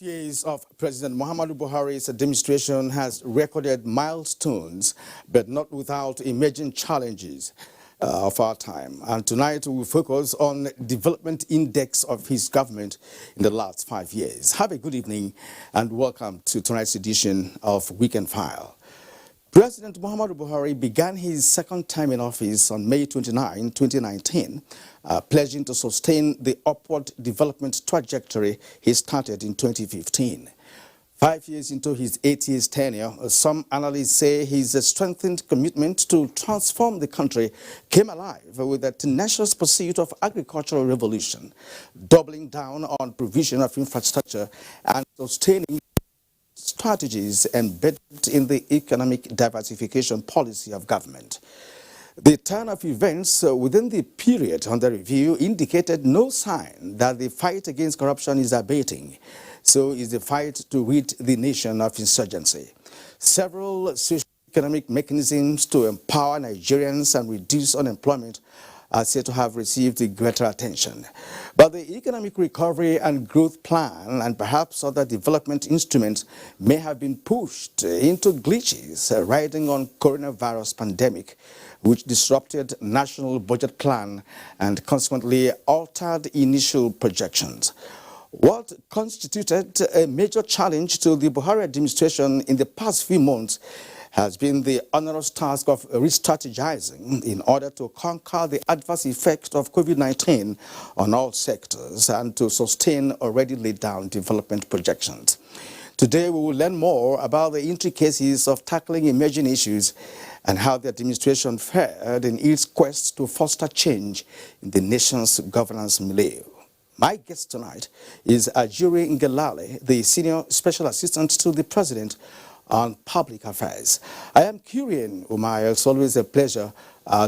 5 years of President Muhammadu Buhari's administration has recorded milestones, but not without emerging challenges of our time. And tonight we will focus on the development index of his government in the last 5 years. Have a good evening and welcome to tonight's edition of Weekend File. President Muhammadu Buhari began his second term in office on May 29, 2019, pledging to sustain the upward development trajectory he started in 2015. 5 years into his 8 years tenure, some analysts say his strengthened commitment to transform the country came alive with a tenacious pursuit of agricultural revolution, doubling down on provision of infrastructure and sustaining strategies embedded in the economic diversification policy of government. The turn of events within the period under review indicated no sign that the fight against corruption is abating. So is the fight to rid the nation of insurgency. Several socio-economic mechanisms to empower Nigerians and reduce unemployment are said to have received greater attention. But the economic recovery and growth plan and perhaps other development instruments may have been pushed into glitches riding on coronavirus pandemic, which disrupted national budget plan and consequently altered initial projections. What constituted a major challenge to the Buhari administration in the past few months has been the onerous task of re-strategizing in order to conquer the adverse effect of COVID-19 on all sectors and to sustain already laid down development projections. Today we will learn more about the intricacies of tackling emerging issues and how the administration fared in its quest to foster change in the nation's governance milieu. My guest tonight is Ajuri Ngelale, the Senior Special Assistant to the President on Public Affairs. I am Kurian Umar. It's always a pleasure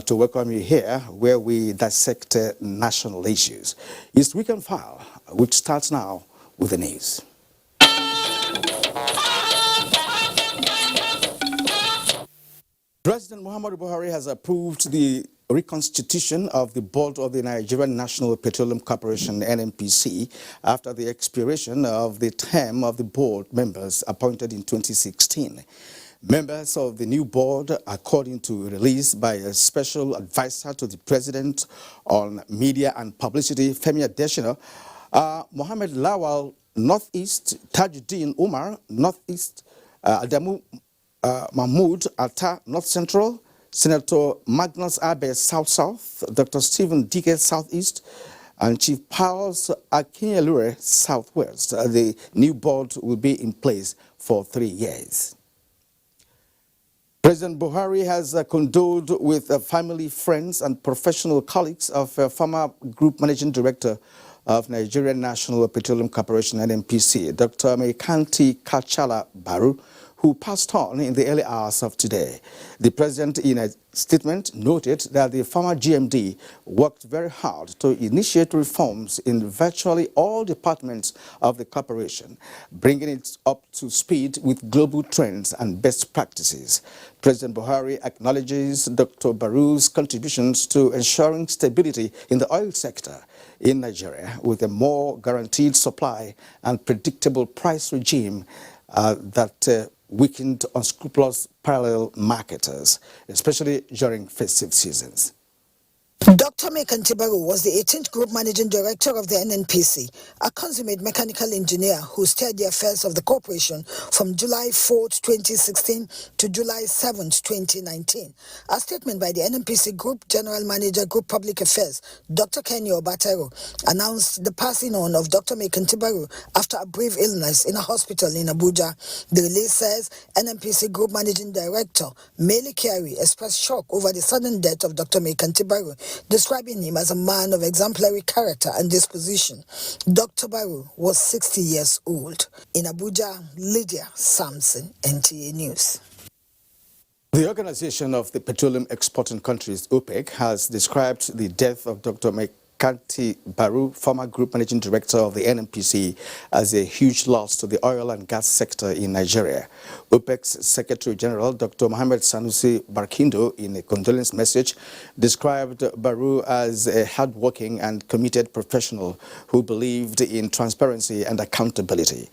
to welcome you here where we dissect national issues. It's Weekend File, which starts now with the news. President Muhammadu Buhari has approved the reconstitution of the board of the Nigerian National Petroleum Corporation, NNPC, after the expiration of the term of the board members appointed in 2016. Members of the new board, according to a release by a special advisor to the president on media and publicity, Femi Adesina, are Mohammed Lawal, Northeast, Tajuddin Umar, Northeast, Adamu Mahmoud Atta, North Central, Senator Magnus Abe, South-South, Dr. Stephen Dike, Southeast, and Chief Powers Akinyelure, Southwest. The new board will be in place for 3 years. President Buhari has condoled with family, friends, and professional colleagues of former Group Managing Director of Nigerian National Petroleum Corporation, NNPC, Dr. Meikanti Kachala Baru, who passed on in the early hours of today. The president, in a statement, noted that the former GMD worked very hard to initiate reforms in virtually all departments of the corporation, bringing it up to speed with global trends and best practices. President Buhari acknowledges Dr. Baru's contributions to ensuring stability in the oil sector in Nigeria with a more guaranteed supply and predictable price regime that weakened unscrupulous parallel marketers, especially during festive seasons. Dr. Meikanti Baru was the 18th Group Managing Director of the NNPC, a consummate mechanical engineer who steered the affairs of the corporation from July 4, 2016 to July 7, 2019. A statement by the NNPC Group General Manager, Group Public Affairs, Dr. Kenny Obatero, announced the passing on of Dr. Meikanti Baru after a brief illness in a hospital in Abuja. The release says NNPC Group Managing Director Mele Kyari expressed shock over the sudden death of Dr. Meikanti Baru, describing him as a man of exemplary character and disposition. Dr. Baru was 60 years old. In Abuja, Lydia Samson, NTA News. The Organization of the Petroleum Exporting Countries, OPEC, has described the death of Dr. Kantibaru, former group managing director of the NNPC, as a huge loss to the oil and gas sector in Nigeria. OPEC's Secretary General, Dr. Mohamed Sanusi Barkindo, in a condolence message, described Baru as a hardworking and committed professional who believed in transparency and accountability.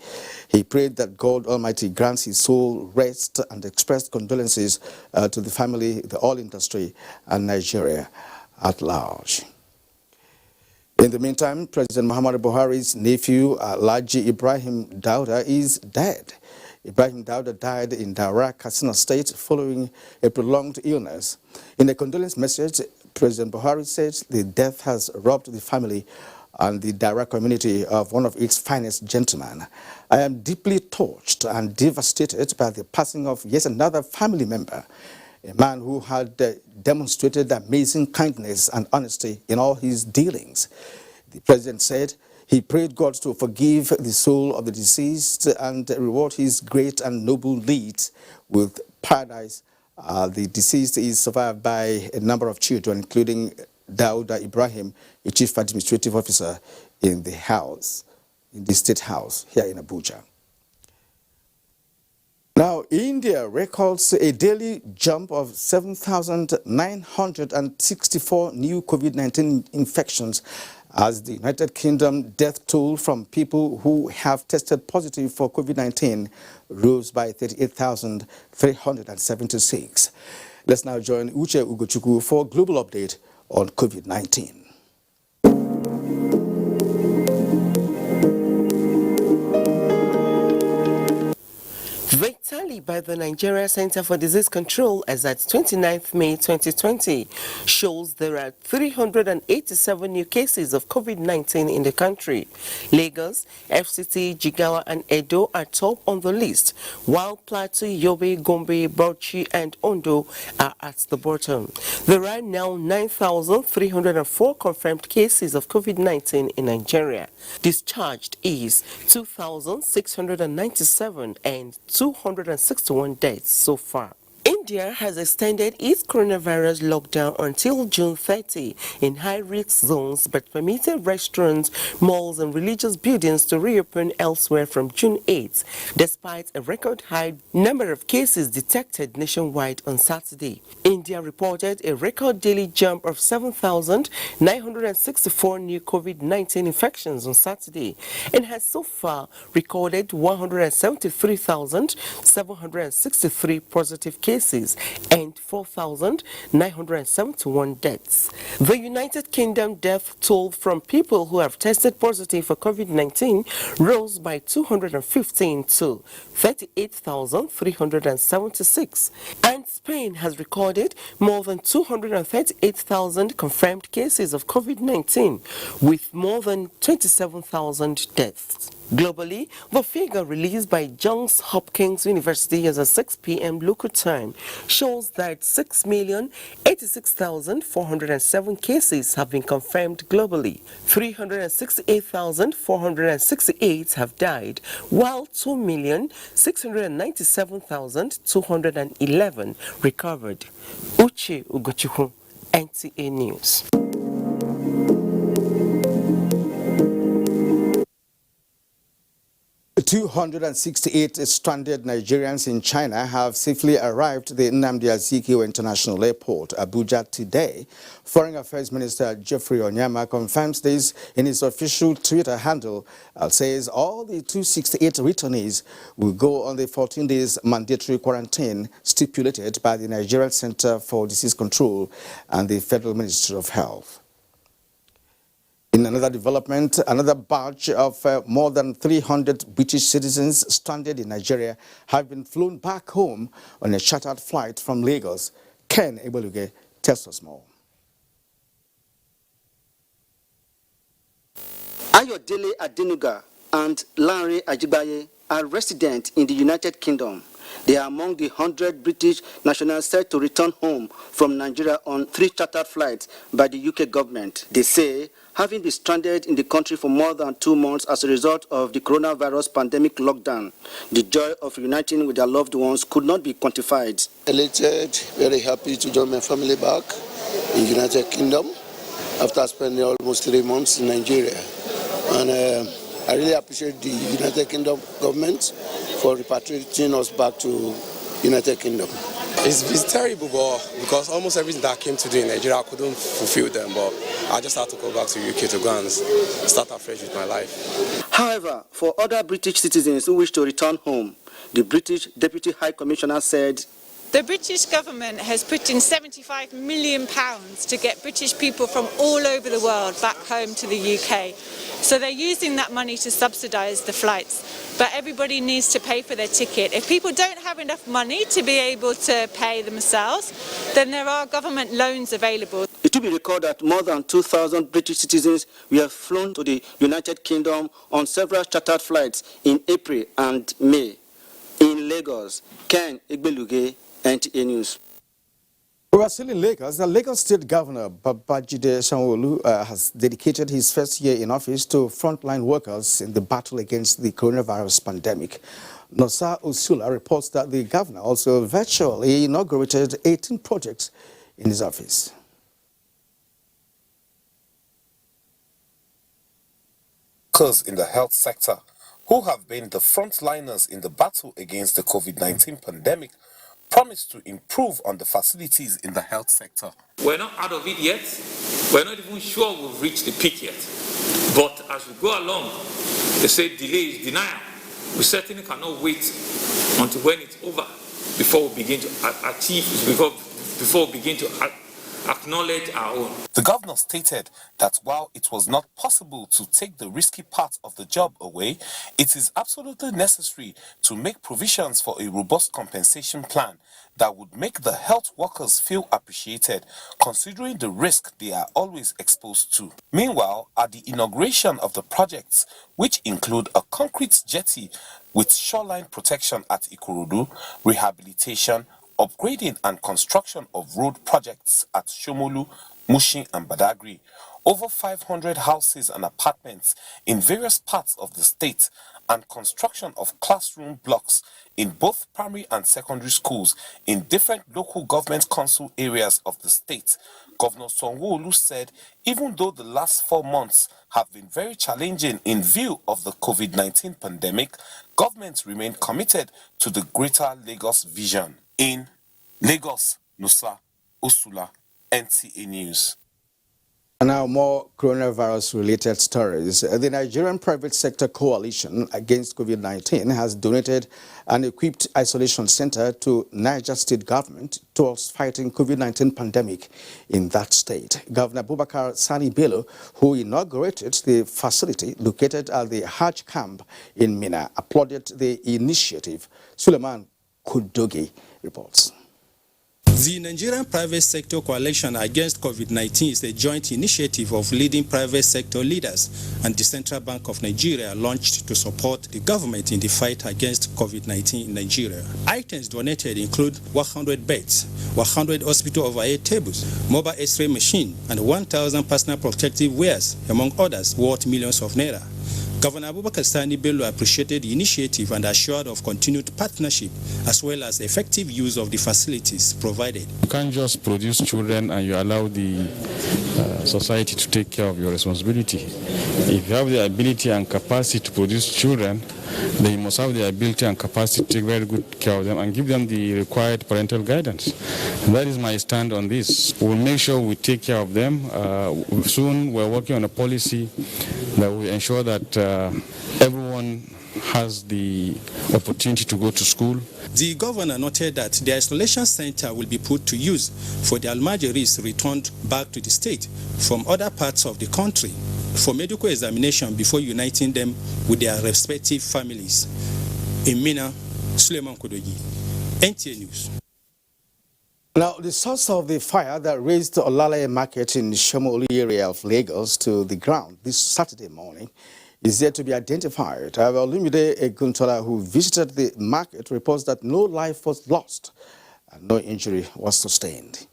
He prayed that God Almighty grants his soul rest and expressed condolences to the family, the oil industry, and Nigeria at large. In the meantime, President Muhammadu Buhari's nephew, Alhaji Ibrahim Dauda, is dead. Ibrahim Dauda died in Daura, Katsina State, following a prolonged illness. In a condolence message, President Buhari said the death has robbed the family and the Daura community of one of its finest gentlemen. I am deeply touched and devastated by the passing of yet another family member, a man who had demonstrated amazing kindness and honesty in all his dealings. The president said he prayed God to forgive the soul of the deceased and reward his great and noble deeds with paradise. The deceased is survived by a number of children, including Dauda Ibrahim, a chief administrative officer in the house, in the State House here in Abuja. Now, India records a daily jump of 7,964 new COVID-19 infections as the United Kingdom death toll from people who have tested positive for COVID-19 rose by 38,376. Let's now join Uche Ugochukwu for a global update on COVID-19. The tally by the Nigeria Center for Disease Control as at 29th May 2020 shows there are 387 new cases of COVID-19 in the country. Lagos, FCT, Jigawa and Edo are top on the list, while Plateau, Yobe, Gombe, Bauchi and Ondo are at the bottom. There are now 9,304 confirmed cases of COVID-19 in Nigeria. Discharged is 2,697 and 261 deaths so far. India has extended its coronavirus lockdown until June 30 in high-risk zones, but permitted restaurants, malls and religious buildings to reopen elsewhere from June 8, despite a record-high number of cases detected nationwide on Saturday. India reported a record daily jump of 7,964 new COVID-19 infections on Saturday and has so far recorded 173,763 positive cases and 4,971 deaths. The United Kingdom death toll from people who have tested positive for COVID-19 rose by 215 to 38,376, and Spain has recorded more than 238,000 confirmed cases of COVID-19 with more than 27,000 deaths. Globally, the figure released by Johns Hopkins University as of 6 p.m. local time shows that 6,086,407 cases have been confirmed globally. 368,468 have died, while 2,697,211 recovered. Uche Ugochukwu, NTA News. 268 stranded Nigerians in China have safely arrived at the Nnamdi Azikiwe International Airport, Abuja, today. Foreign Affairs Minister Geoffrey Onyema confirms this in his official Twitter handle, says all the 268 returnees will go on the 14 days mandatory quarantine stipulated by the Nigerian Center for Disease Control and the Federal Ministry of Health. In another development, another batch of more than 300 British citizens stranded in Nigeria have been flown back home on a chartered flight from Lagos. Ken Ebeluge tells us more. Ayodele Adenuga and Lanre Ajibaye are residents in the United Kingdom. They are among the 100 British nationals set to return home from Nigeria on 3 chartered flights by the UK government. They say, having been stranded in the country for more than 2 months as a result of the coronavirus pandemic lockdown, the joy of uniting with their loved ones could not be quantified. Elated, very happy to join my family back in United Kingdom. after spending almost 3 months in Nigeria. And I really appreciate the United Kingdom government for repatriating us back to United Kingdom. It's terrible, but because almost everything that I came to do in Nigeria, I couldn't fulfill them, but I just had to go back to UK to go and start afresh with my life. However, for other British citizens who wish to return home, the British Deputy High Commissioner said, "The British government has put in £75 million to get British people from all over the world back home to the UK. So they're using that money to subsidise the flights. But everybody needs to pay for their ticket. If people don't have enough money to be able to pay themselves, then there are government loans available." It will be recorded that more than 2,000 British citizens were flown to the United Kingdom on several chartered flights in April and May. In Lagos, Ken Igbeluge, NTA News. We are still in Lagos. The Lagos State Governor Babajide Sanwo-Olu has dedicated his first year in office to frontline workers in the battle against the coronavirus pandemic. Nosa Usula reports that the governor also virtually inaugurated 18 projects in his office. Workers in the health sector who have been the frontliners in the battle against the COVID-19 pandemic promised to improve on the facilities in the health sector. We're not out of it yet. We're not even sure we've reached the peak yet. But as we go along, they say delay is denial. We certainly cannot wait until when it's over before we begin to acknowledge our own. The governor stated that while it was not possible to take the risky part of the job away, it is absolutely necessary to make provisions for a robust compensation plan that would make the health workers feel appreciated, considering the risk they are always exposed to. Meanwhile, at the inauguration of the projects, which include a concrete jetty with shoreline protection at Ikorodu, rehabilitation, upgrading and construction of road projects at Shomolu, Mushin and Badagry, over 500 houses and apartments in various parts of the state, and construction of classroom blocks in both primary and secondary schools in different local government council areas of the state. Governor Sanwo-Olu said even though the last 4 months have been very challenging in view of the COVID-19 pandemic, governments remain committed to the Greater Lagos vision. In Lagos, Nosa Usula, NTA News. And now more coronavirus-related stories. The Nigerian Private Sector Coalition Against COVID-19 has donated an equipped isolation center to Niger State government towards fighting COVID-19 pandemic in that state. Governor Abubakar Sani Bello, who inaugurated the facility located at the Hajj camp in Mina, applauded the initiative. Suleiman Kudogi reports. The Nigerian Private Sector Coalition Against COVID-19 is a joint initiative of leading private sector leaders and the Central Bank of Nigeria, launched to support the government in the fight against COVID-19 in Nigeria. Items donated include 100 beds, 100 hospital overhead tables, mobile X-ray machine, and 1,000 personal protective wares, among others, worth millions of naira. Governor Abubakar Sani Bello appreciated the initiative and assured of continued partnership as well as effective use of the facilities provided. You can't just produce children and you allow the society to take care of your responsibility. If you have the ability and capacity to produce children, then you must have the ability and capacity to take very good care of them and give them the required parental guidance. And that is my stand on this. We'll make sure we take care of them. Soon we're working on a policy that will ensure that everyone has the opportunity to go to school. The governor noted that the isolation center will be put to use for the Almajiris returned back to the state from other parts of the country for medical examination before uniting them with their respective families. In Mina, Suleiman Kodogi, NTA News. Now, the source of the fire that raised the Olale market in Shomolu area of Lagos to the ground this Saturday morning is yet to be identified. However, Olumide Eguntola, who visited the market, reports that no life was lost and no injury was sustained.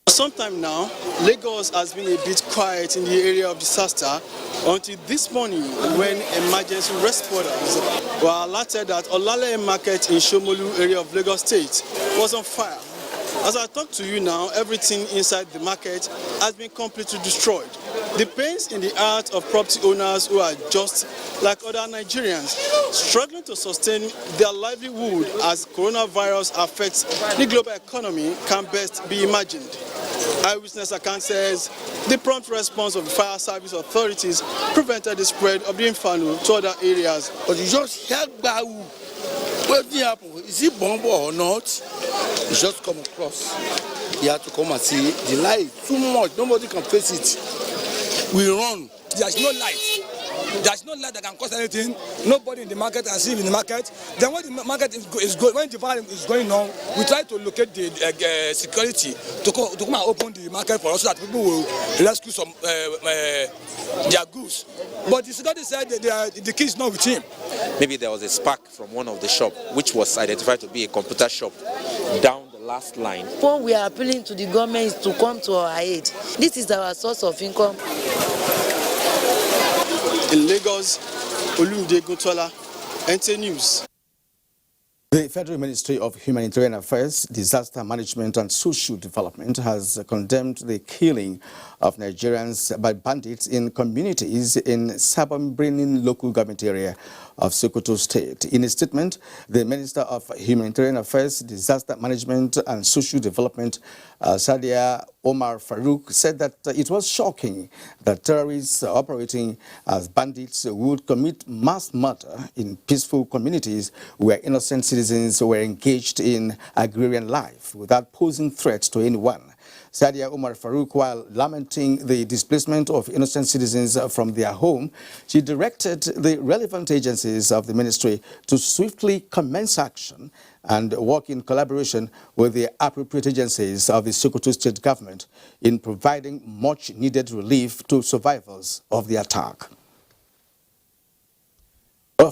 For some time now, Lagos has been a bit quiet in the area of disaster until this morning when emergency responders were alerted that Olale Market in Shomolu area of Lagos State was on fire. As I talk to you now, everything inside the market has been completely destroyed. The pains in the heart of property owners who are just like other Nigerians, struggling to sustain their livelihood as coronavirus affects the global economy can best be imagined. Eyewitness account says the prompt response of the fire service authorities prevented the spread of the inferno to other areas. But you just hear Bahu. What did happen? Is it bomb or not? It's just come across. You have to come and see the light is too much. Nobody can face it. We run. There's no light. There's no light that can cause anything. Nobody in the market can see in the market. Then when the market is going, when the fire is going on, we try to locate the security to come and open the market for us so that people will rescue some their goods. But the security said that the key is not with him. Maybe there was a spark from one of the shop, which was identified to be a computer shop, down the last line. What we are appealing to the government is to come to our aid. This is our source of income. In Lagos, Olumide Guntola, NT News. The Federal Ministry of Humanitarian Affairs, Disaster Management and Social Development has condemned the killing of Nigerians by bandits in communities in Sabon local government area of Sokoto State. In a statement, the Minister of Humanitarian Affairs, Disaster Management and Social Development, Sadia Omar Farouk, said that it was shocking that terrorists operating as bandits would commit mass murder in peaceful communities where innocent citizens were engaged in agrarian life without posing threats to anyone. Sadia Omar Farouk, while lamenting the displacement of innocent citizens from their home, she directed the relevant agencies of the ministry to swiftly commence action and work in collaboration with the appropriate agencies of the Sokoto state government in providing much needed relief to survivors of the attack.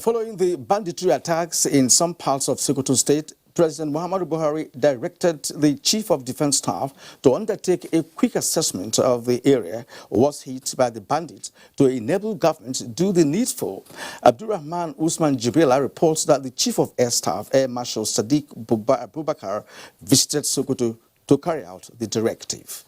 Following the banditry attacks in some parts of Sokoto state, President Muhammadu Buhari directed the Chief of Defense Staff to undertake a quick assessment of the area was hit by the bandits to enable government to do the needful. Abdurrahman Usman Jibrila reports that the Chief of Air Staff, Air Marshal Sadiq Abubakar, visited Sokoto to carry out the directive.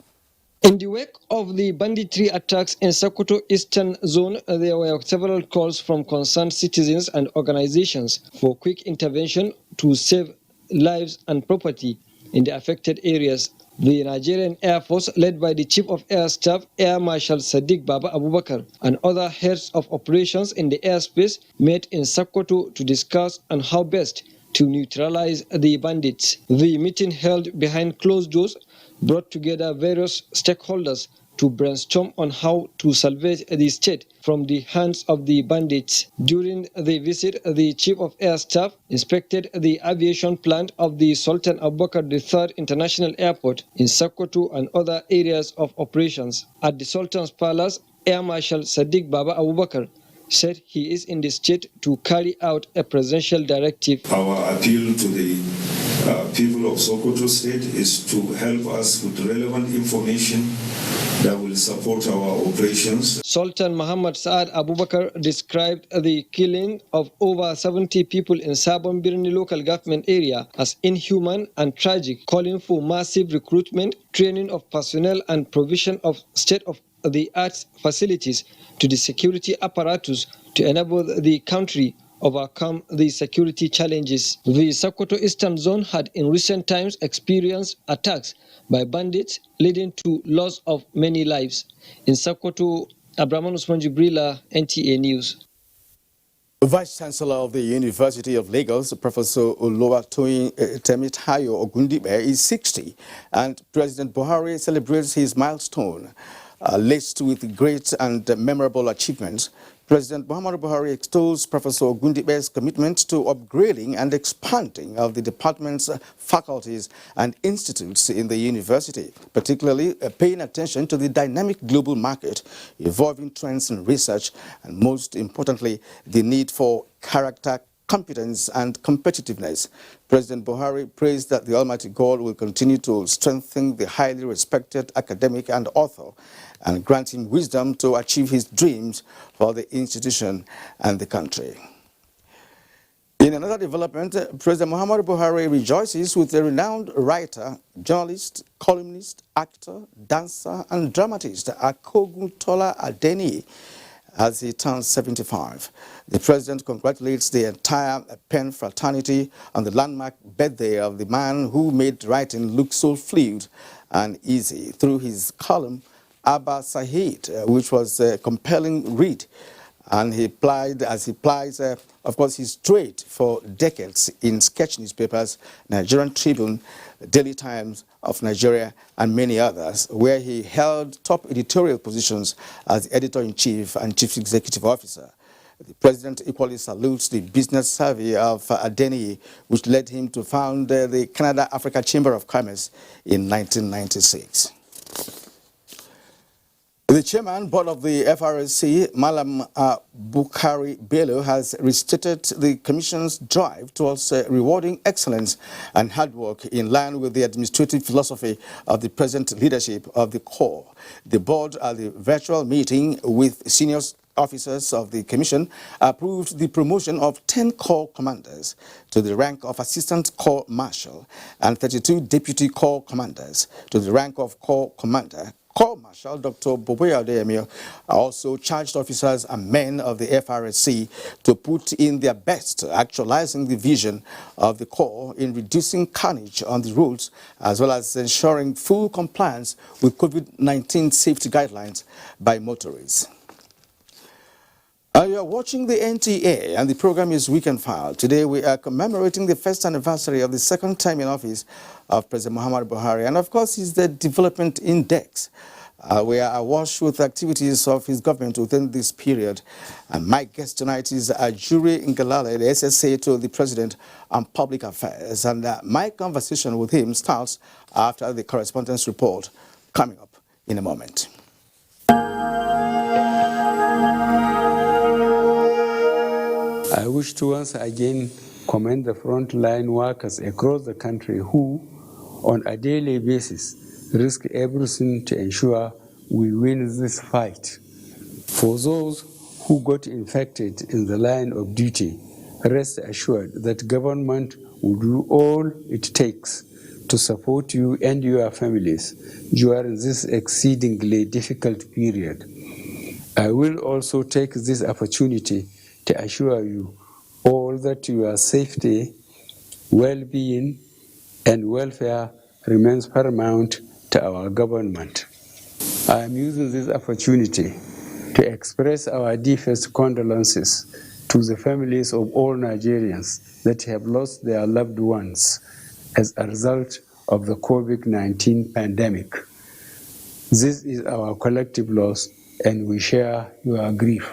In the wake of the banditry attacks in Sokoto Eastern Zone, there were several calls from concerned citizens and organizations for quick intervention to save lives and property in the affected areas. The Nigerian Air Force, led by the Chief of Air Staff, Air Marshal Sadiq Abubakar, and other heads of operations in the airspace, met in Sokoto to discuss on how best to neutralize the bandits. The meeting, held behind closed doors, brought together various stakeholders to brainstorm on how to salvage the state from the hands of the bandits. During the visit, the Chief of Air Staff inspected the aviation plant of the Sultan Abubakar III International Airport in Sokoto and other areas of operations. At the Sultan's Palace, Air Marshal Sadiq Abubakar said he is in the state to carry out a presidential directive. Our appeal to the people of Sokoto State is to help us with relevant information that will support our operations. Sultan Muhammad Saad Abubakar described the killing of over 70 people in Sabon local government area as inhuman and tragic, calling for massive recruitment, training of personnel and provision of state-of-the-art facilities to the security apparatus to enable the country overcome the security challenges. The Sokoto Eastern Zone had in recent times experienced attacks by bandits, leading to loss of many lives. In Sokoto, Abdurrahman Usman Jibrila, NTA News. Vice Chancellor of the University of Lagos, Professor Oluwatoyin Temitayo Ogundibe, is 60, and President Buhari celebrates his milestone. Laced with great and memorable achievements, President Muhammadu Buhari extols Professor Ogundibe's commitment to upgrading and expanding of the department's faculties and institutes in the university, particularly paying attention to the dynamic global market, evolving trends in research, and most importantly, the need for character, competence and competitiveness. President Buhari praised that the Almighty God will continue to strengthen the highly respected academic and author and grant him wisdom to achieve his dreams for the institution and the country. In another development, President Muhammadu Buhari rejoices with a renowned writer, journalist, columnist, actor, dancer, and dramatist Akoguntola Adeniyi as he turns 75. The president congratulates the entire pen fraternity on the landmark birthday of the man who made writing look so fluid and easy through his column, Abba Sahid, which was a compelling read. And he plied, of course, his trade for decades in sketch newspapers, Nigerian Tribune, Daily Times of Nigeria, and many others, where he held top editorial positions as editor-in-chief and chief executive officer. The president equally salutes the business savvy of Adeniyi, which led him to found the Canada-Africa Chamber of Commerce in 1996. The chairman board of the FRSC, Malam Bukari Bello, has restated the commission's drive towards rewarding excellence and hard work in line with the administrative philosophy of the present leadership of the corps. The board, at the virtual meeting with senior officers of the commission, approved the promotion of 10 corps commanders to the rank of assistant corps marshal and 32 deputy corps commanders to the rank of corps commander. Corps Marshal Dr. Boboya Odeyemi also charged officers and men of the FRSC to put in their best, actualizing the vision of the Corps in reducing carnage on the roads, as well as ensuring full compliance with COVID-19 safety guidelines by motorists. You are watching the NTA, and the program is Weekend File. Today we are commemorating the first anniversary of the second term in office of President Muhammadu Buhari, and of course is the development index. We are awash with activities of his government within this period. And my guest tonight is Ajuri Ngalale, the SSA to the President on Public Affairs. And my conversation with him starts after the correspondence report, coming up in a moment. I wish to once again commend the frontline workers across the country who, on a daily basis, risk everything to ensure we win this fight. For those who got infected in the line of duty, rest assured that government will do all it takes to support you and your families during this exceedingly difficult period. I will also take this opportunity to assure you all that your safety, well-being, and welfare remains paramount to our government. I am using this opportunity to express our deepest condolences to the families of all Nigerians that have lost their loved ones as a result of the COVID-19 pandemic. This is our collective loss, and we share your grief.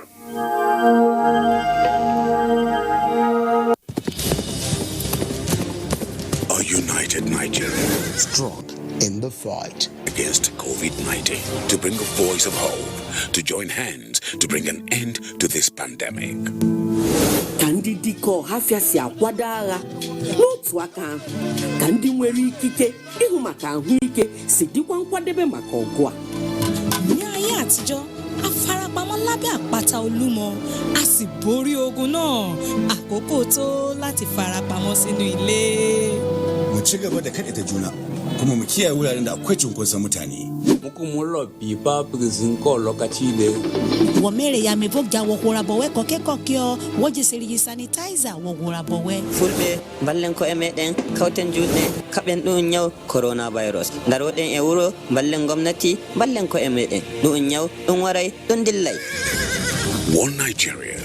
A united Nigeria, strong in the fight against COVID-19, to bring a voice of hope, to join hands to bring an end to this pandemic. Kandi ko hafia si akwada agha n'otu aka kandi nwere ikike ịhụ maka ahụike si dịkwa nkwadebe maka ọgụ a. Ní ayé àtijọ́, a farapamọ́ lábẹ́ àpáta Olúmọ, a sì borí ogun náà. Àkókò tó láti farapamọ́ sínú ilé. Mu ci gaba da kaɗaita juna, kuma mu kiyaye wuraren da akwai cunkoson mutane. Mukumulo bipa prizinko lokachide. Womere ya mevogja wogura bowe kokekokyo, wojeseri sanitizer wogura bowe. Fulbe ballen ko emeden kauten jutne kaben dun nyaw coronavirus. Daroden e wuro ballen gomnati ballen ko emeden dun nyaw dun waray dun dillay. One Nigeria,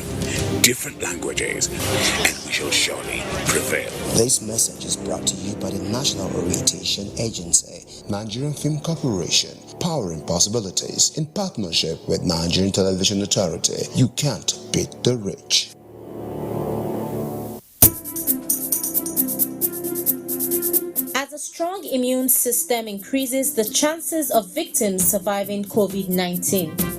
different languages, and we shall surely prevail. This message is brought to you by the National Repatriation Agency, Nigerian Film Corporation, powering possibilities in partnership with Nigerian Television Authority. You can't beat the rich. As a strong immune system increases the chances of victims surviving COVID-19.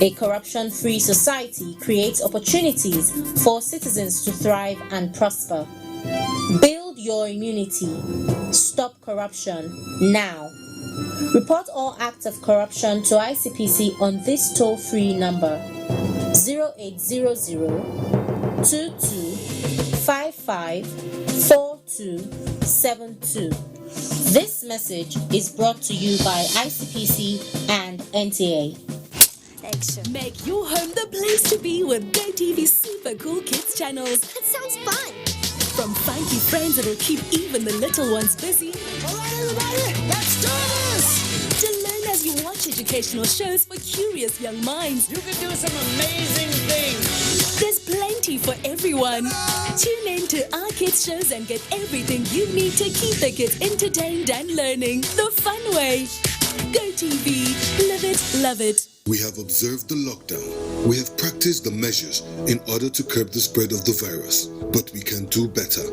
A corruption-free society creates opportunities for citizens to thrive and prosper. Build your immunity. Stop corruption now. Report all acts of corruption to ICPC on this toll-free number 0800 22 55 854272. This message is brought to you by ICPC and NTA. Make your home the place to be with GoTV's super cool kids channels. That sounds fun. From funky friends that'll keep even the little ones busy. All right, everybody, let's do this! To learn as you watch educational shows for curious young minds. You can do some amazing things. There's plenty for everyone. Tune in to our kids shows and get everything you need to keep the kids entertained and learning the fun way. GoTV, live it, love it. We have observed the lockdown. We have practiced the measures in order to curb the spread of the virus, but we can do better.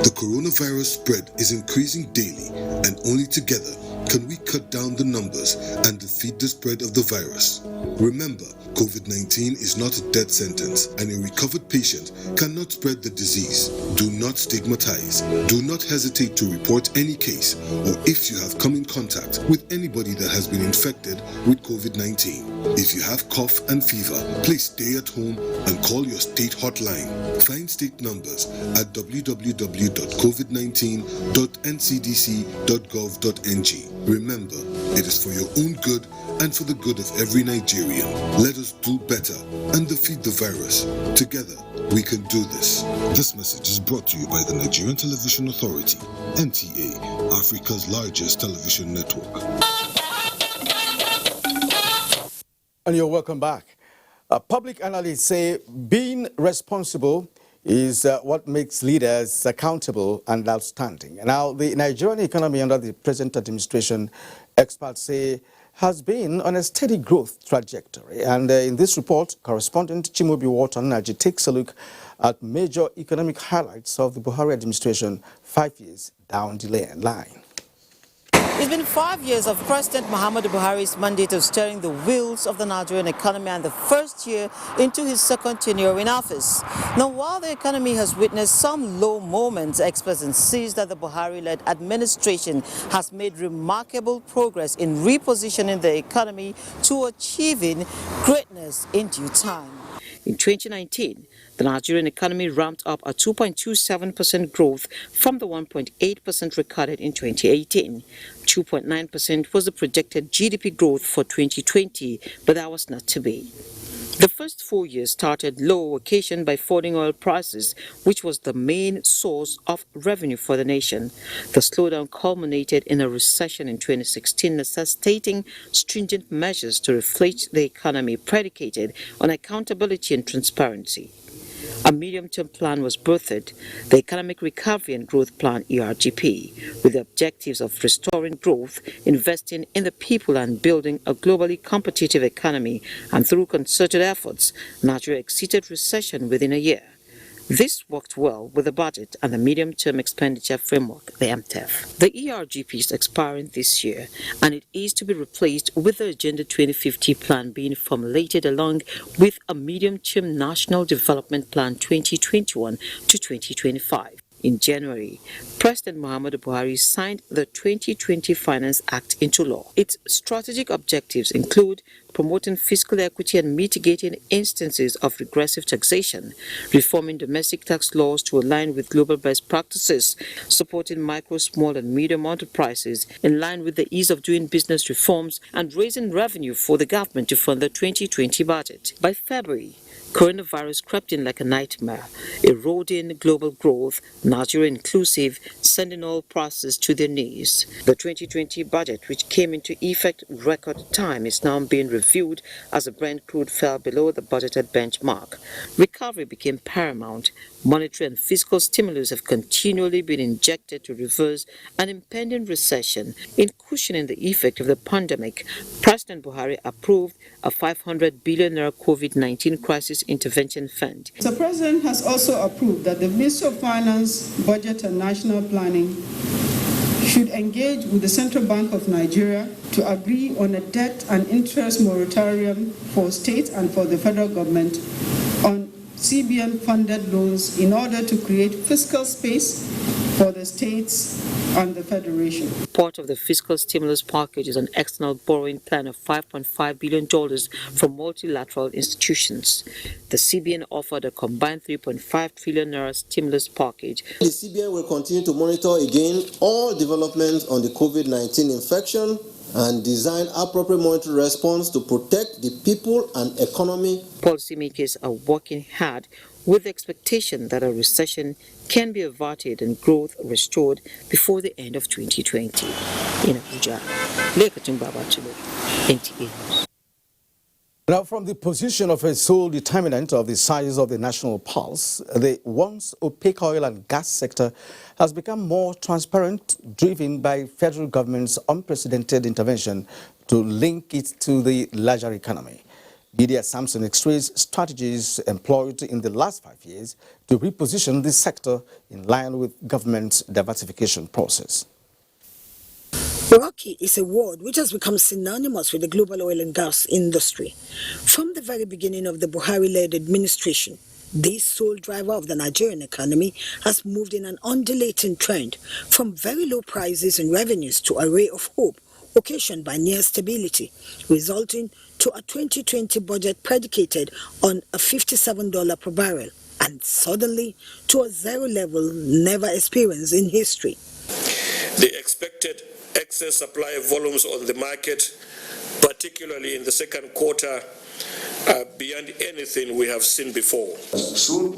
The coronavirus spread is increasing daily, and only together can we cut down the numbers and defeat the spread of the virus. Remember, COVID-19 is not a death sentence, and a recovered patient cannot spread the disease. Do not stigmatize. Do not hesitate to report any case, or if you have come in contact with anybody that has been infected with COVID-19. If you have cough and fever, please stay at home and call your state hotline. Find state numbers at www.covid19.ncdc.gov.ng. Remember, it is for your own good and for the good of every Nigerian. Let us do better and defeat the virus. Together, we can do this. This message is brought to you by the Nigerian Television Authority, NTA, Africa's largest television network. And you're welcome back. Public analysts say being responsible is what makes leaders accountable and outstanding. Now, the Nigerian economy under the present administration, experts say, has been on a steady growth trajectory. And in this report, correspondent Chimobi Wharton-Naji takes a look at major economic highlights of the Buhari administration 5 years down the line. It's been 5 years of President Muhammadu Buhari's mandate of steering the wheels of the Nigerian economy and the first year into his second tenure in office. Now, while the economy has witnessed some low moments, experts insist that the Buhari-led administration has made remarkable progress in repositioning the economy to achieving greatness in due time. In 2019, the Nigerian economy ramped up a 2.27% growth from the 1.8% recorded in 2018. 2.9% was the projected GDP growth for 2020, but that was not to be. The first 4 years started low, occasioned by falling oil prices, which was the main source of revenue for the nation. The slowdown culminated in a recession in 2016, necessitating stringent measures to reflate the economy predicated on accountability and transparency. A medium-term plan was birthed, the Economic Recovery and Growth Plan (ERGP), with the objectives of restoring growth, investing in the people and building a globally competitive economy, and through concerted efforts, Nigeria exited recession within a year. This worked well with the budget and the medium-term expenditure framework, the MTEF. The ERGP is expiring this year, and it is to be replaced with the Agenda 2050 plan being formulated along with a medium-term National Development Plan 2021 to 2025. In January, President Muhammadu Buhari signed the 2020 Finance Act into law. Its strategic objectives include promoting fiscal equity and mitigating instances of regressive taxation, reforming domestic tax laws to align with global best practices, supporting micro, small and medium enterprises in line with the ease of doing business reforms, and raising revenue for the government to fund the 2020 budget. By February, coronavirus crept in like a nightmare, eroding global growth, Nigeria inclusive, sending all prices to their knees. The 2020 budget, which came into effect record time, is now being reviewed as the Brent crude fell below the budgeted benchmark. Recovery became paramount. Monetary and fiscal stimulus have continually been injected to reverse an impending recession. In cushioning the effect of the pandemic, President Buhari approved a 500 billion naira COVID-19 crisis intervention fund. The President has also approved that the Ministry of Finance, Budget and National Planning should engage with the Central Bank of Nigeria to agree on a debt and interest moratorium for state and for the federal government on CBN-funded loans in order to create fiscal space for the states and the Federation. Part of the fiscal stimulus package is an external borrowing plan of $5.5 billion from multilateral institutions. The CBN offered a combined 3.5 trillion naira stimulus package. The CBN will continue to monitor again all developments on the COVID-19 infection and design appropriate monetary response to protect the people and economy. Policymakers are working hard with the expectation that a recession can be averted and growth restored before the end of 2020. In Abuja, Lekatun Babachulu, NTA News. Now, from the position of a sole determinant of the size of the national pulse, the once opaque oil and gas sector has become more transparent, driven by federal government's unprecedented intervention to link it to the larger economy. Media Samson explains strategies employed in the last 5 years to reposition this sector in line with government's diversification process. Rocky is a word which has become synonymous with the global oil and gas industry. From the very beginning of the Buhari-led administration, this sole driver of the Nigerian economy has moved in an undulating trend from very low prices and revenues to a ray of hope occasioned by near stability, resulting to a 2020 budget predicated on a $57 per barrel, and suddenly to a zero level never experienced in history. The expected excess supply volumes on the market, particularly in the second quarter, are beyond anything we have seen before. Soon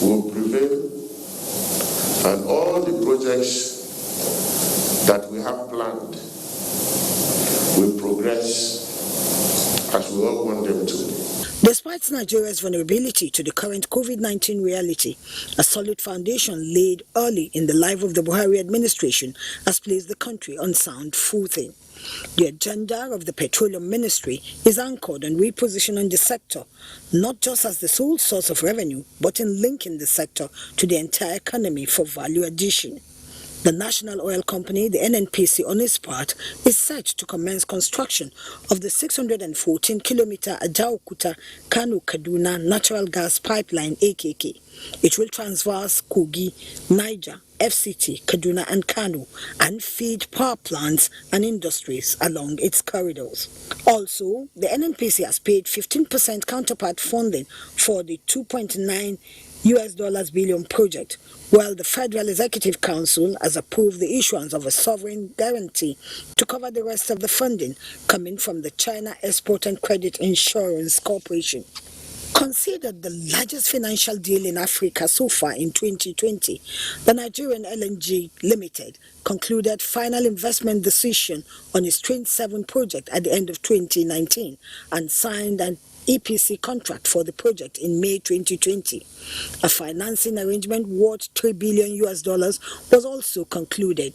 will prevail, and all the projects that we have planned will progress as we all want them to. Despite Nigeria's vulnerability to the current COVID-19 reality, a solid foundation laid early in the life of the Buhari administration has placed the country on sound footing. The agenda of the Petroleum Ministry is anchored on repositioning the sector, not just as the sole source of revenue, but in linking the sector to the entire economy for value addition. The national oil company, the NNPC, on its part, is set to commence construction of the 614-kilometer Ajaokuta-Kano-Kaduna natural gas pipeline AKK. It will traverse Kogi, Niger, FCT, Kaduna and Kano and feed power plants and industries along its corridors. Also, the NNPC has paid 15% counterpart funding for the $2.9 billion project, while the Federal Executive Council has approved the issuance of a sovereign guarantee to cover the rest of the funding coming from the China Export and Credit Insurance Corporation. Considered the largest financial deal in Africa so far in 2020, the Nigerian LNG Limited concluded final investment decision on its Train 7 project at the end of 2019 and signed an EPC contract for the project in May 2020. A financing arrangement worth $3 billion was also concluded.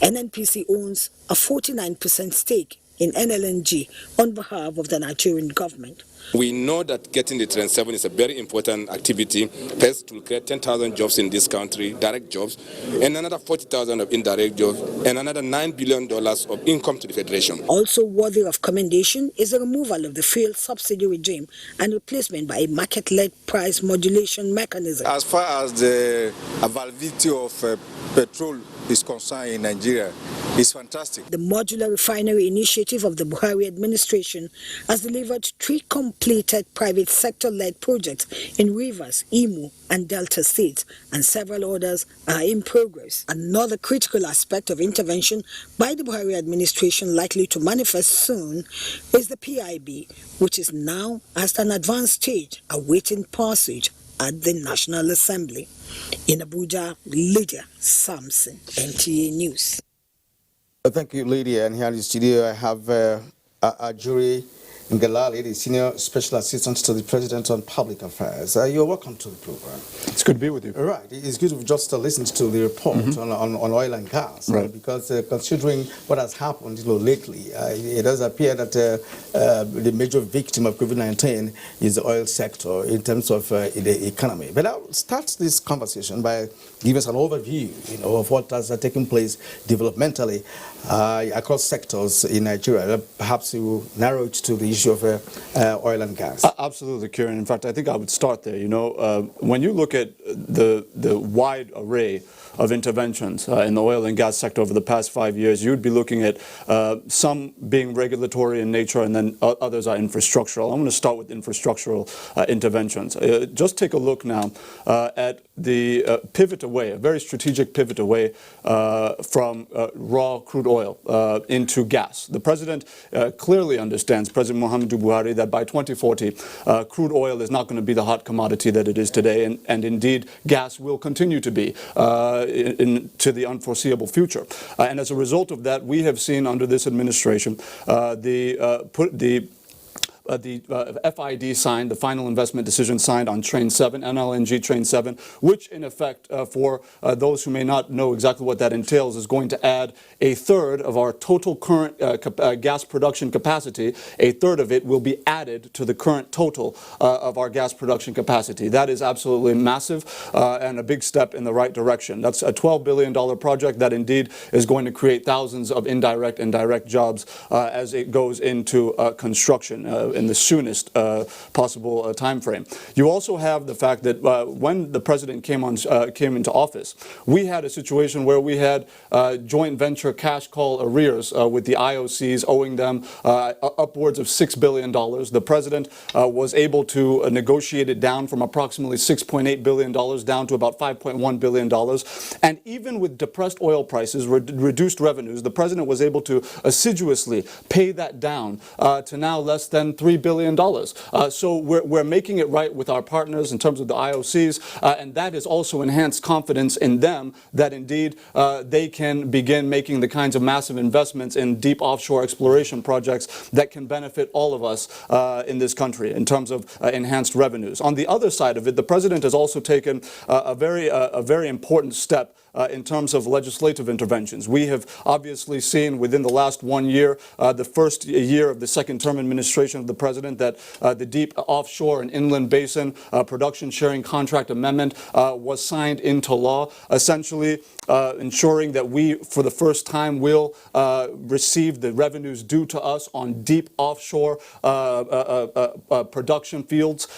NNPC owns a 49% stake in NLNG on behalf of the Nigerian government. We know that getting the Train 7 is a very important activity. First, to create 10,000 jobs in this country, direct jobs, and another 40,000 of indirect jobs, and another $9 billion of income to the Federation. Also worthy of commendation is the removal of the fuel subsidy regime and replacement by a market-led price modulation mechanism. As far as the availability of petrol is concerned in Nigeria, it's fantastic. The modular refinery initiative of the Buhari administration has delivered 3 completed private sector-led projects in Rivers, Imo, and Delta states, and several others are in progress. Another critical aspect of intervention by the Buhari administration likely to manifest soon is the PIB, which is now at an advanced stage awaiting passage at the National Assembly. In Abuja, Lydia Samson, NTA News. Thank you, Lydia. And here in the studio, I have Ajuri Ngalali, the Senior Special Assistant to the President on Public Affairs. You're welcome to the program. It's good to be with you. Right. It's good to just listen to the report on oil and gas. Right. Because considering what has happened lately, it does appear that the major victim of COVID-19 is the oil sector in terms of the economy. But I'll start this conversation by giving us an overview of what has taken place developmentally across sectors in Nigeria. Perhaps you will narrow it to the issue of oil and gas. Absolutely, Kieran. In fact, I think I would start there. When you look at the wide array of interventions in the oil and gas sector over the past 5 years, you'd be looking at some being regulatory in nature, and then others are infrastructural. I'm going to start with infrastructural interventions. Just take a look now at the pivot away, a very strategic pivot away from raw crude oil into gas. The President clearly understands, President Muhammadu Buhari, that by 2040, crude oil is not going to be the hot commodity that it is today, and indeed gas will continue to be to the unforeseeable future. And as a result of that, we have seen under this administration the FID signed, the final investment decision signed on Train 7, NLNG Train 7, which in effect, for those who may not know exactly what that entails, is going to add a third of our total current gas production capacity. A third of it will be added to the current total of our gas production capacity. That is absolutely massive and a big step in the right direction. That's a $12 billion project that indeed is going to create thousands of indirect and direct jobs as it goes into construction in the soonest possible time frame. You also have the fact that when the President came into office, we had a situation where we had joint venture cash call arrears with the IOCs owing them upwards of $6 billion. The President was able to negotiate it down from approximately $6.8 billion down to about $5.1 billion. And even with depressed oil prices, reduced revenues, the President was able to assiduously pay that down to now less than $3 billion. So we're making it right with our partners in terms of the IOCs, and that has also enhanced confidence in them that indeed they can begin making the kinds of massive investments in deep offshore exploration projects that can benefit all of us in this country in terms of enhanced revenues. On the other side of it, the President has also taken a very important step in terms of legislative interventions. We have obviously seen within the last 1 year, the first year of the second term administration of the President, that the Deep Offshore and Inland Basin Production Sharing Contract Amendment was signed into law, essentially ensuring that we, for the first time, will receive the revenues due to us on deep offshore production fields.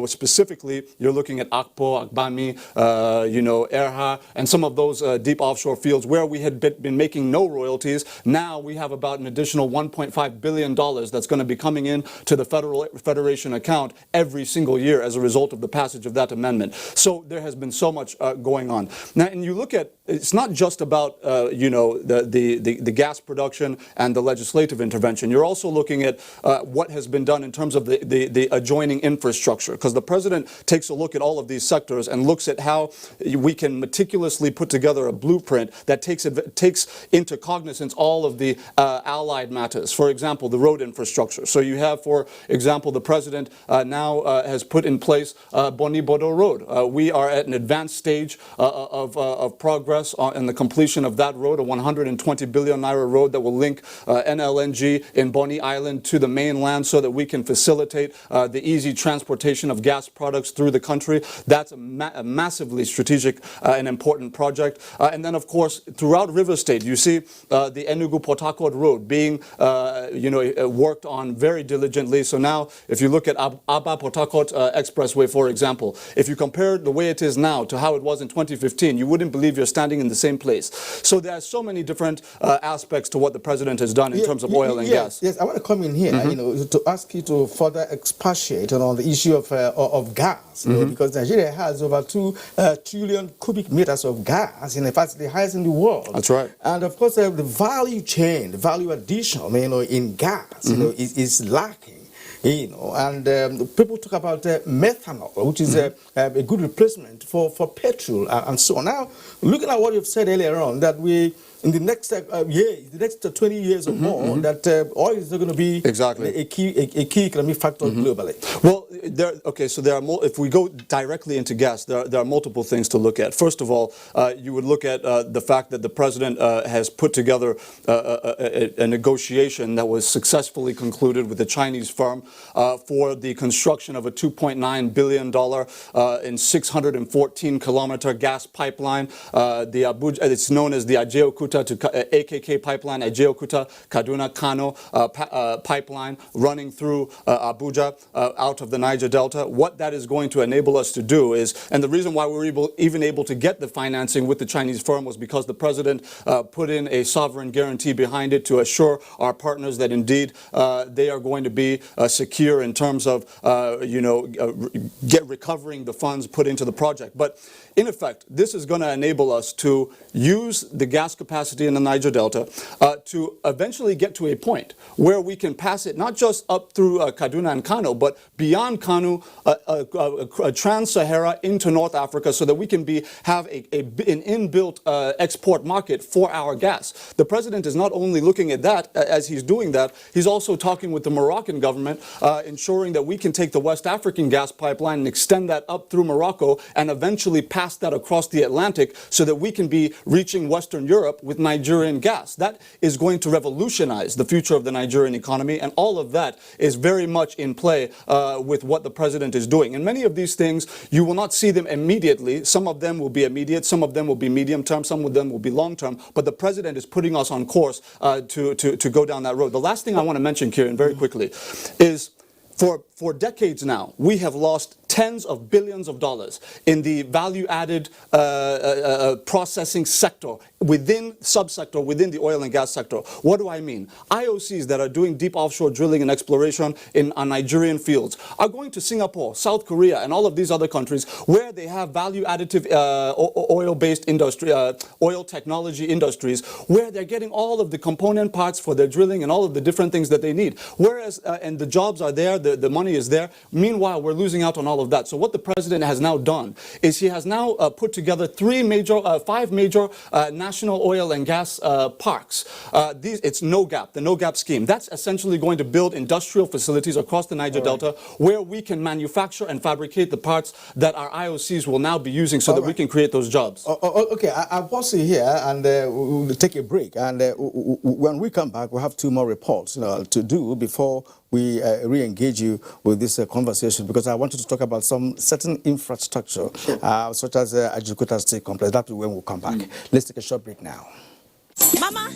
Specifically, you're looking at Akpo, Akbami, Erha, and some of those deep offshore fields where we had been making no royalties. Now we have about an additional $1.5 billion that's going to be coming in to the Federation account every single year as a result of the passage of that amendment. So there has been so much going on. Now, and you look at, it's not just about the gas production and the legislative intervention. You're also looking at what has been done in terms of the adjoining infrastructure, because the President takes a look at all of these sectors and looks at how we can meticulously put together a blueprint that takes into cognizance all of the allied matters. For example, the road infrastructure. So you have, for example, the President now has put in place Boni Bodo Road. We are at an advanced stage of progress in the completion of that road, a 120 billion naira road that will link NLNG in Boni Island to the mainland so that we can facilitate the easy transportation of gas products through the country. That's a massively strategic and important project. And then, of course, throughout River State, you see the Enugu-Port Harcourt Road being worked on very diligently. So now, if you look at Aba-Port Harcourt Expressway, for example, if you compare the way it is now to how it was in 2015, you wouldn't believe you're standing in the same place. So there are so many different aspects to what the President has done in terms of oil and gas. Yes, I want to come in here, to ask you to further expatiate on the issue of gas, because Nigeria has over 2 trillion cubic meters of gas, in fact, the highest in the world. That's right. And of course, the value chain, the value addition, in gas, is lacking. And people talk about methanol, which is a good replacement for petrol and so on. Now, looking at what you've said earlier on, that we, in the next the next 20 years or more, that oil is going to be a key economic factor globally. Well, so there are more. If we go directly into gas, there are multiple things to look at. First of all, you would look at the fact that the President has put together a negotiation that was successfully concluded with a Chinese firm for the construction of a $2.9 billion and 614-kilometer gas pipeline. The Abuja, it's known as the Abuja Ajaokuta to AKK pipeline, Ajaokuta, Kaduna, Kano pipeline running through Abuja out of the Niger Delta. What that is going to enable us to do is, and the reason why we're even able to get the financing with the Chinese firm was because the president put in a sovereign guarantee behind it to assure our partners that indeed they are going to be secure in terms of, recovering the funds put into the project. But in effect, this is going to enable us to use the gas capacity in the Niger Delta to eventually get to a point where we can pass it not just up through Kaduna and Kano, but beyond Kano, trans-Sahara into North Africa, so that we can have an inbuilt export market for our gas. The president is not only looking at that as he's doing that, he's also talking with the Moroccan government, ensuring that we can take the West African gas pipeline and extend that up through Morocco and eventually pass that across the Atlantic so that we can be reaching Western Europe with Nigerian gas. That is going to revolutionize the future of the Nigerian economy, and all of that is very much in play with what the president is doing. And many of these things, you will not see them immediately. Some of them will be immediate, some of them will be medium term, some of them will be long term, but the president is putting us on course to go down that road. The last thing I want to mention, Kieran, very quickly, is for decades now, we have lost tens of billions of dollars in the value-added processing sector, subsector within the oil and gas sector. What do I mean? IOCs that are doing deep offshore drilling and exploration in Nigerian fields are going to Singapore, South Korea, and all of these other countries where they have value-additive oil-based industry, oil technology industries, where they're getting all of the component parts for their drilling and all of the different things that they need. Whereas, and the jobs are there, the money is there. Meanwhile, we're losing out on all of that. So what the president has now done is he has now put together five major national oil and gas parks. It's NOGAP, the NOGAP scheme. That's essentially going to build industrial facilities across the Niger Delta where we can manufacture and fabricate the parts that our IOCs will now be using so that we can create those jobs. Okay, I'll pause you here and we'll take a break. And when we come back, we'll have two more reports to do before we re-engage you with this conversation, because I wanted to talk about some certain infrastructure, such as Ajaokuta State Complex. That will be when we'll come back. Let's take a short break now. Mama,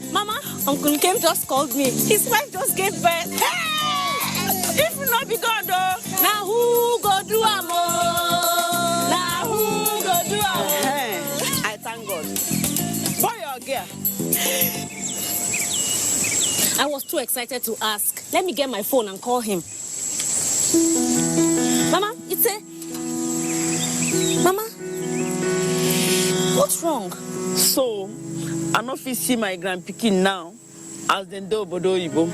Uncle Nkem just called me. His wife just gave birth. Hey! If you not be God, though, now who go do am? Now who go do am? I thank God. Boy or girl? I was too excited to ask. Let me get my phone and call him. Mama, it's a... Mama, what's wrong? So, I no fit see my grandpikin now as dem do obodo oyibo.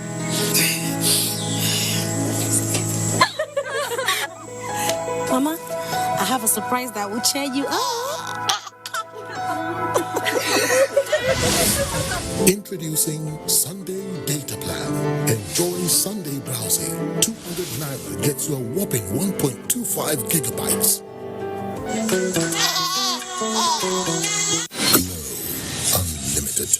Mama, I have a surprise that will cheer you up. Introducing Sunday Data Plan. Enjoy Sunday browsing. 200 Naira gets you a whopping 1.25 gigabytes. Glow Unlimited.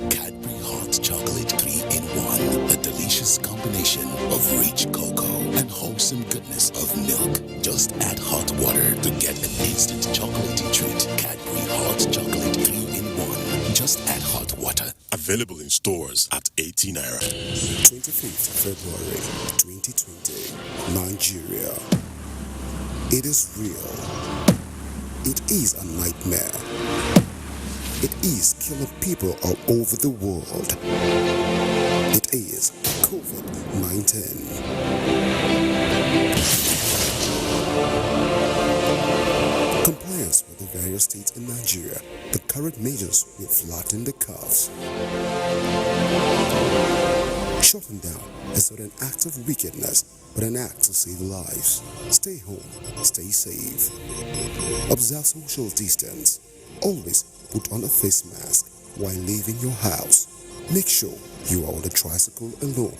Cadbury Hot Chocolate 3-in-1. A delicious combination of rich cocoa and wholesome goodness of milk. Just add hot water to get an instant chocolatey treat. Cadbury Hot Chocolate 3-in-1. Just add hot water. Available in stores at 18 Naira. 25th February 2020. Nigeria. It is real. It is a nightmare. It is killing people all over the world. It is COVID-19. Compliance with the various states in Nigeria, the current measures will flatten the curves. Shutting down is not an act of wickedness, but an act to save lives. Stay home, stay safe. Observe social distance. Always put on a face mask while leaving your house. Make sure you are on the tricycle alone.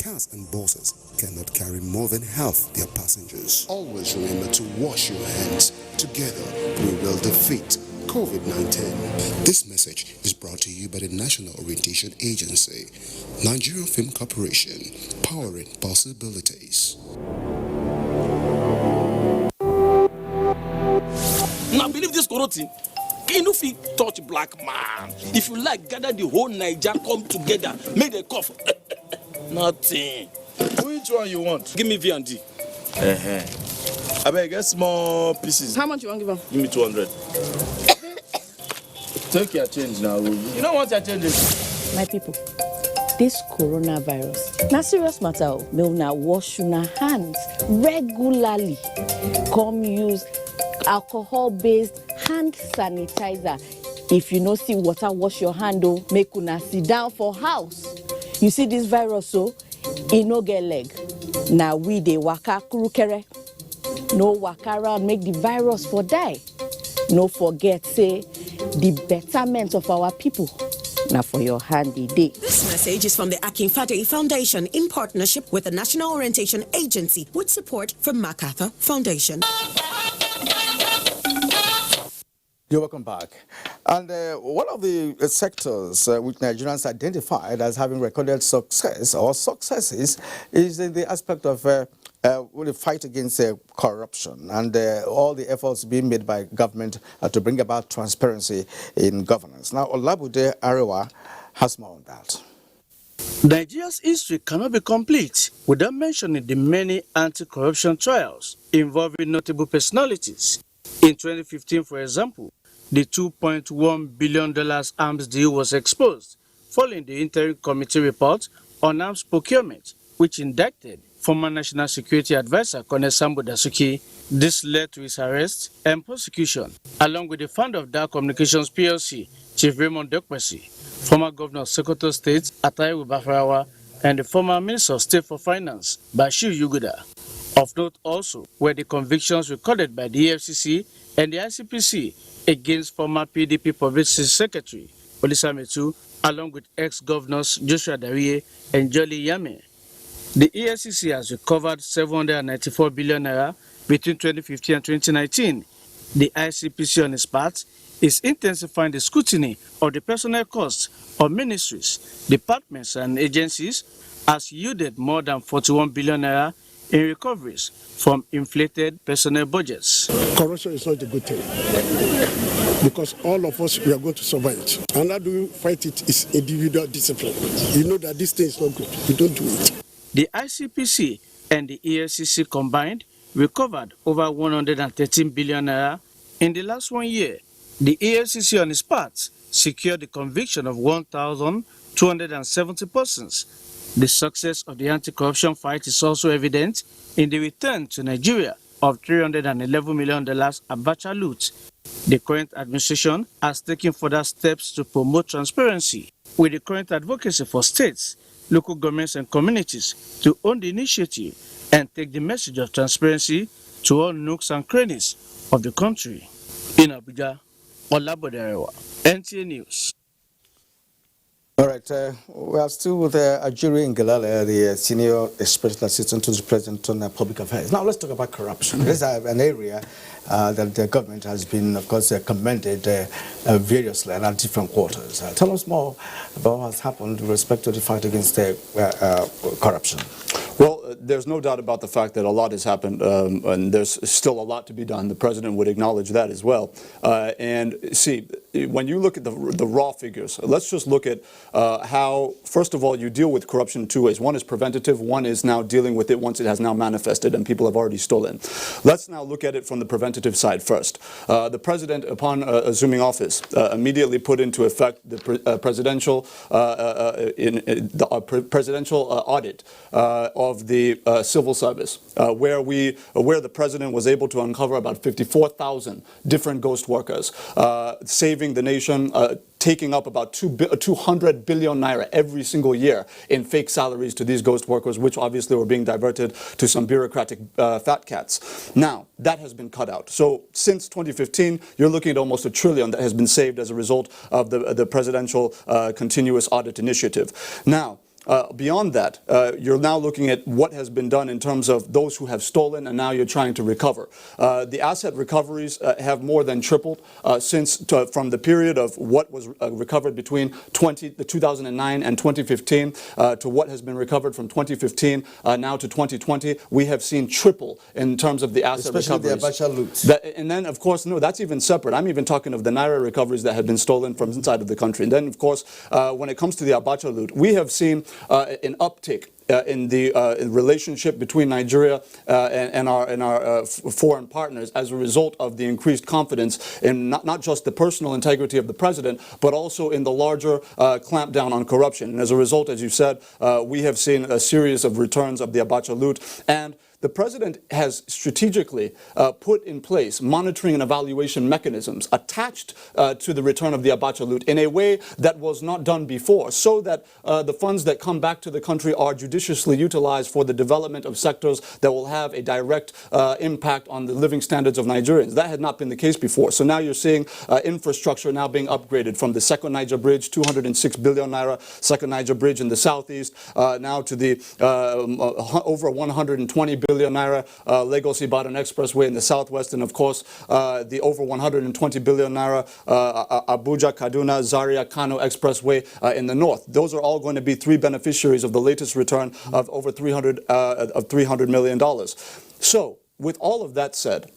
Cars and buses cannot carry more than half their passengers. Always remember to wash your hands. Together, we will defeat COVID-19. This message is brought to you by the National Orientation Agency, Nigerian Film Corporation, powering possibilities. Now believe this Koroti. You know, if you touch black man, if you like, gather the whole Niger, come together, make a cough. Nothing. Which one you want? Give me V&D. I beg, get small pieces. How much you want to give him? Give me 200. Take your change now. You don't want your changes. My people, this coronavirus, na serious matter. May una wash una hands regularly. Come use alcohol-based hand sanitizer. If you no see water, wash your hand. Oh, make una sit down for house. You see this virus, so e no get leg. Now we dey waka kurukere. No waka around, make the virus for die. No forget, say the betterment of our people. Now for your handy day. This message is from the Akinfade Foundation in partnership with the National Orientation Agency with support from MacArthur Foundation. You're welcome back. And one of the sectors which Nigerians identified as having recorded success or successes is in the aspect of the fight against corruption and all the efforts being made by government to bring about transparency in governance. Now, Olabude Arewa has more on that. Nigeria's history cannot be complete without mentioning the many anti-corruption trials involving notable personalities. In 2015, for example, the $2.1 billion arms deal was exposed following the interim committee report on arms procurement, which indicted former National Security Advisor Colonel Sambo Dasuki. This led to his arrest and prosecution, along with the founder of Dow Communications PLC, Chief Raymond Dokpesi, former Governor of Sokoto State, Atayewu Bafarawa, and the former Minister of State for Finance, Bashir Yuguda. Of note also were the convictions recorded by the EFCC and the ICPC against former PDP Publicity Secretary, Olisa Metu, along with ex-governors Joshua Darie and Jolly Yame. The EFCC has recovered 794 billion naira between 2015 and 2019. The ICPC, on its part, is intensifying the scrutiny of the personnel costs of ministries, departments, and agencies, has yielded more than 41 billion naira in recoveries from inflated personnel budgets. Corruption is not a good thing because all of us, we are going to survive it. And how do you fight it is individual discipline. You know that this thing is not good. You don't do it. The ICPC and the EFCC combined recovered over 113 billion naira. In the last 1 year, the EFCC on its part secured the conviction of 1,270 persons. The success of the anti-corruption fight is also evident in the return to Nigeria of $311 million Abacha loot. The current administration has taken further steps to promote transparency, with the current advocacy for states, local governments, and communities to own the initiative and take the message of transparency to all nooks and crannies of the country. In Abuja, Olabude Arewa, NTA News. All right, we are still with Ajuri Ngelale, the Senior Special Assistant to the President on Public Affairs. Now let's talk about corruption. This is an area that the government has been, of course, commended variously and at different quarters. Tell us more about what has happened with respect to the fight against corruption. Well, there's no doubt about the fact that a lot has happened, and there's still a lot to be done. The President would acknowledge that as well. And see, when you look at the raw figures, let's just look at how, first of all, you deal with corruption in two ways. One is preventative, one is now dealing with it once it has now manifested and people have already stolen. Let's now look at it from the preventative side first. The President, upon assuming office, immediately put into effect the presidential audit of the civil service, where the President was able to uncover about 54,000 different ghost workers, saving the nation, taking up about 200 billion naira every single year in fake salaries to these ghost workers, which obviously were being diverted to some bureaucratic fat cats. Now, that has been cut out. So since 2015, you're looking at almost $1 trillion that has been saved as a result of the presidential continuous audit initiative. Now, beyond that, you're now looking at what has been done in terms of those who have stolen, and now you're trying to recover. The asset recoveries have more than tripled from the period of what was recovered between 2009 and 2015 to what has been recovered from 2015 now to 2020. We have seen triple in terms of the asset recoveries. Especially the Abuja loot. And then, of course, no, that's even separate. I'm even talking of the Naira recoveries that had been stolen from inside of the country. And then, of course, when it comes to the Abuja loot, we have seen an uptick in the relationship between Nigeria and our foreign partners as a result of the increased confidence in not just the personal integrity of the president, but also in the larger clampdown on corruption. And as a result, as you said, we have seen a series of returns of the Abuja loot. And the president has strategically put in place monitoring and evaluation mechanisms attached to the return of the Abuja loot in a way that was not done before, so that the funds that come back to the country are judiciously utilized for the development of sectors that will have a direct impact on the living standards of Nigerians. That had not been the case before. So now you're seeing infrastructure now being upgraded from the Second Niger Bridge, 206 billion naira, Second Niger Bridge in the southeast, now to the over 120 billion naira Lagos-Ibadan Expressway in the southwest, and of course the over 120 billion naira Abuja, Kaduna, Zaria, Kano Expressway in the north. Those are all going to be three beneficiaries of the latest return of over $300 million. So, with all of that said,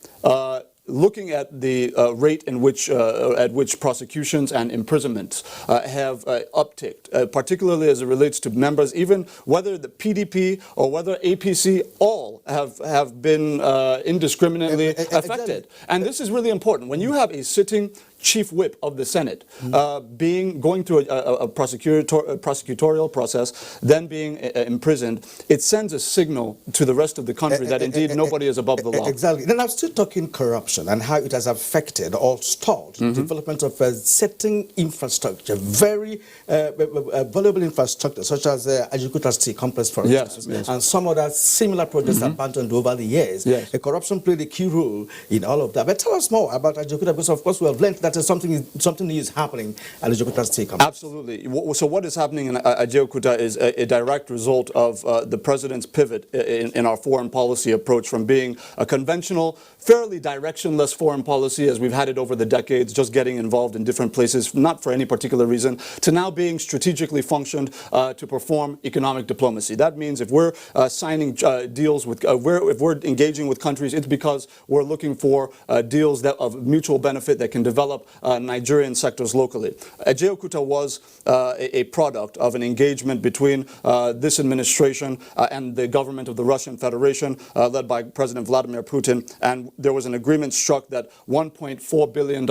looking at the rate in which at which prosecutions and imprisonments have upticked, particularly as it relates to members, even whether the PDP or whether APC, all have been indiscriminately affected. And this is really important. When you have a sitting chief whip of the Senate going through a prosecutorial process, then being imprisoned, it sends a signal to the rest of the country that indeed nobody is above the law. Exactly. Then I'm still talking corruption and how it has affected or stalled the development of certain infrastructure, very valuable infrastructure, such as Ajukuta Steel Complex, for instance, and some other similar projects abandoned over the years. The corruption played a key role in all of that. But tell us more about Ajukuta, because of course we have learned that something new is happening at Ajukuta Steel Complex. Absolutely. So what is happening in Ajukuta is a direct result of the president's pivot in our foreign policy approach from being a conventional, fairly directionless foreign policy as we've had it over the decades, just getting involved in different places, not for any particular reason, to now being strategically functioned to perform economic diplomacy. That means if we're signing deals with, if we're engaging with countries, it's because we're looking for deals that of mutual benefit that can develop Nigerian sectors locally. Ajaokuta was a product of an engagement between this administration and the government of the Russian Federation, led by President Vladimir Putin, and there was an agreement struck that $1.4 billion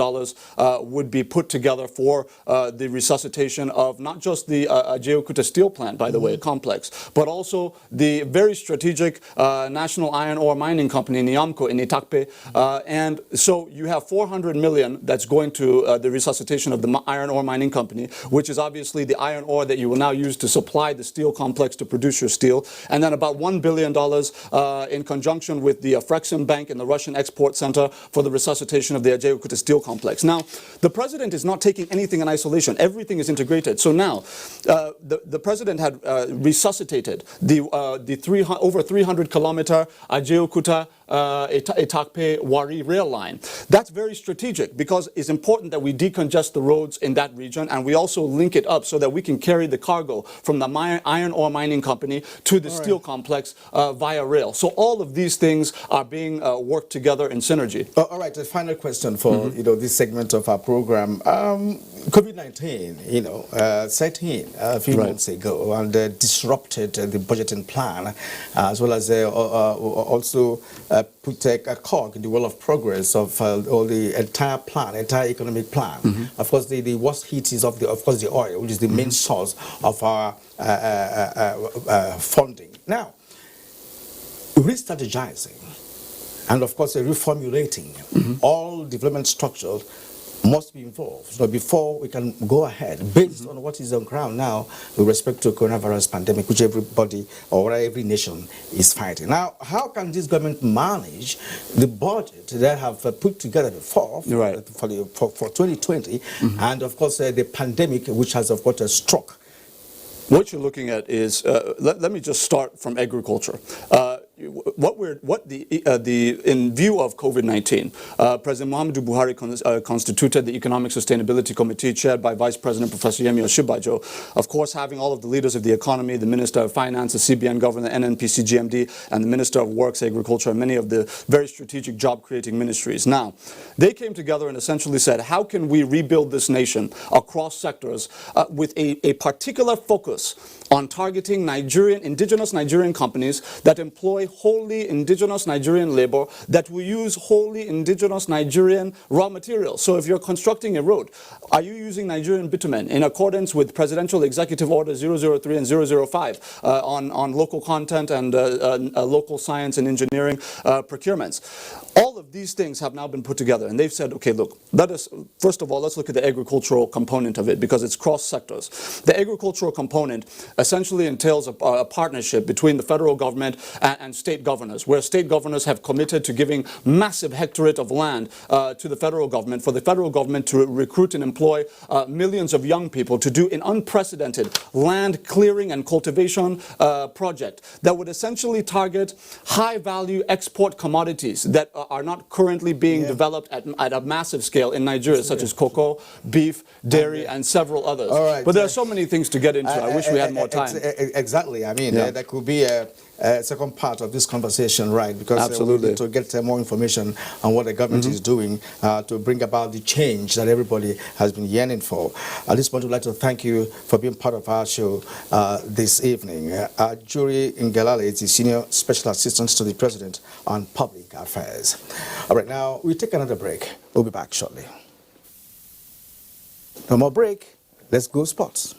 would be put together for the resuscitation of not just the Ajaokuta steel plant, by the way, complex, but also the very strategic National Iron Ore Mining Company, Niamco, in Itakpe, and so you have $400 million that's going to the resuscitation of the Iron Ore Mining Company, which is obviously the iron ore that you will now use to supply the steel complex to produce your steel, and then about $1 billion in conjunction with the Frexim Bank and the Russian Export Center for the resuscitation of the Ajaokuta steel complex. Now, the president is not taking anything in isolation. Everything is integrated. So now, the president had resuscitated the over 300-kilometer Ajaokuta Itakpe Wari rail line. That's very strategic because it's important that we decongest the roads in that region, and we also link it up so that we can carry the cargo from the iron ore mining company to the steel complex via rail. So all of these things are being worked together in synergy. All right, a final question for this segment of our program. COVID-19, set in a few months ago and disrupted the budgeting plan, as well as also put a cog in the wheel of progress of all the entire economic plan. Of course, the worst hit is of course the oil, which is the main source of our funding. Now, re-strategizing and of course reformulating all development structures must be involved. So before we can go ahead, based on what is on ground now with respect to coronavirus pandemic, which everybody or every nation is fighting. Now, how can this government manage the budget that have put together before for 2020, and of course the pandemic, which has of course struck What you're looking at is, let me just start from agriculture. In view of COVID-19, President Muhammadu Buhari constituted the Economic Sustainability Committee chaired by Vice President Professor Yemi Osinbajo, of course having all of the leaders of the economy, the Minister of Finance, the CBN Governor, NNPC, GMD, and the Minister of Works, Agriculture, and many of the very strategic job-creating ministries. Now, they came together and essentially said, how can we rebuild this nation across sectors with a particular focus on targeting indigenous Nigerian companies that employ wholly indigenous Nigerian labor that will use wholly indigenous Nigerian raw materials. So if you're constructing a road, are you using Nigerian bitumen in accordance with Presidential Executive Order 003 and 005 on local content and local science and engineering procurements? All of these things have now been put together, and they've said, okay, look, first of all, let's look at the agricultural component of it, because it's cross sectors. The agricultural component essentially entails a partnership between the federal government and state governors, where state governors have committed to giving massive hectorate of land to the federal government, for the federal government to recruit and employ millions of young people to do an unprecedented land clearing and cultivation project that would essentially target high-value export commodities that are not currently being developed at a massive scale in Nigeria, such as cocoa, beef, dairy, and several others. But there are so many things to get into. I wish we had more time. Exactly. I mean, there could be a second part of this conversation, right? Because we need to get more information on what the government is doing to bring about the change that everybody has been yearning for. At this point, we'd like to thank you for being part of our show this evening. Jury Ngelale is the Senior Special Assistant to the President on Public Affairs. All right, now we take another break. We'll be back shortly. No more break. Let's go sports.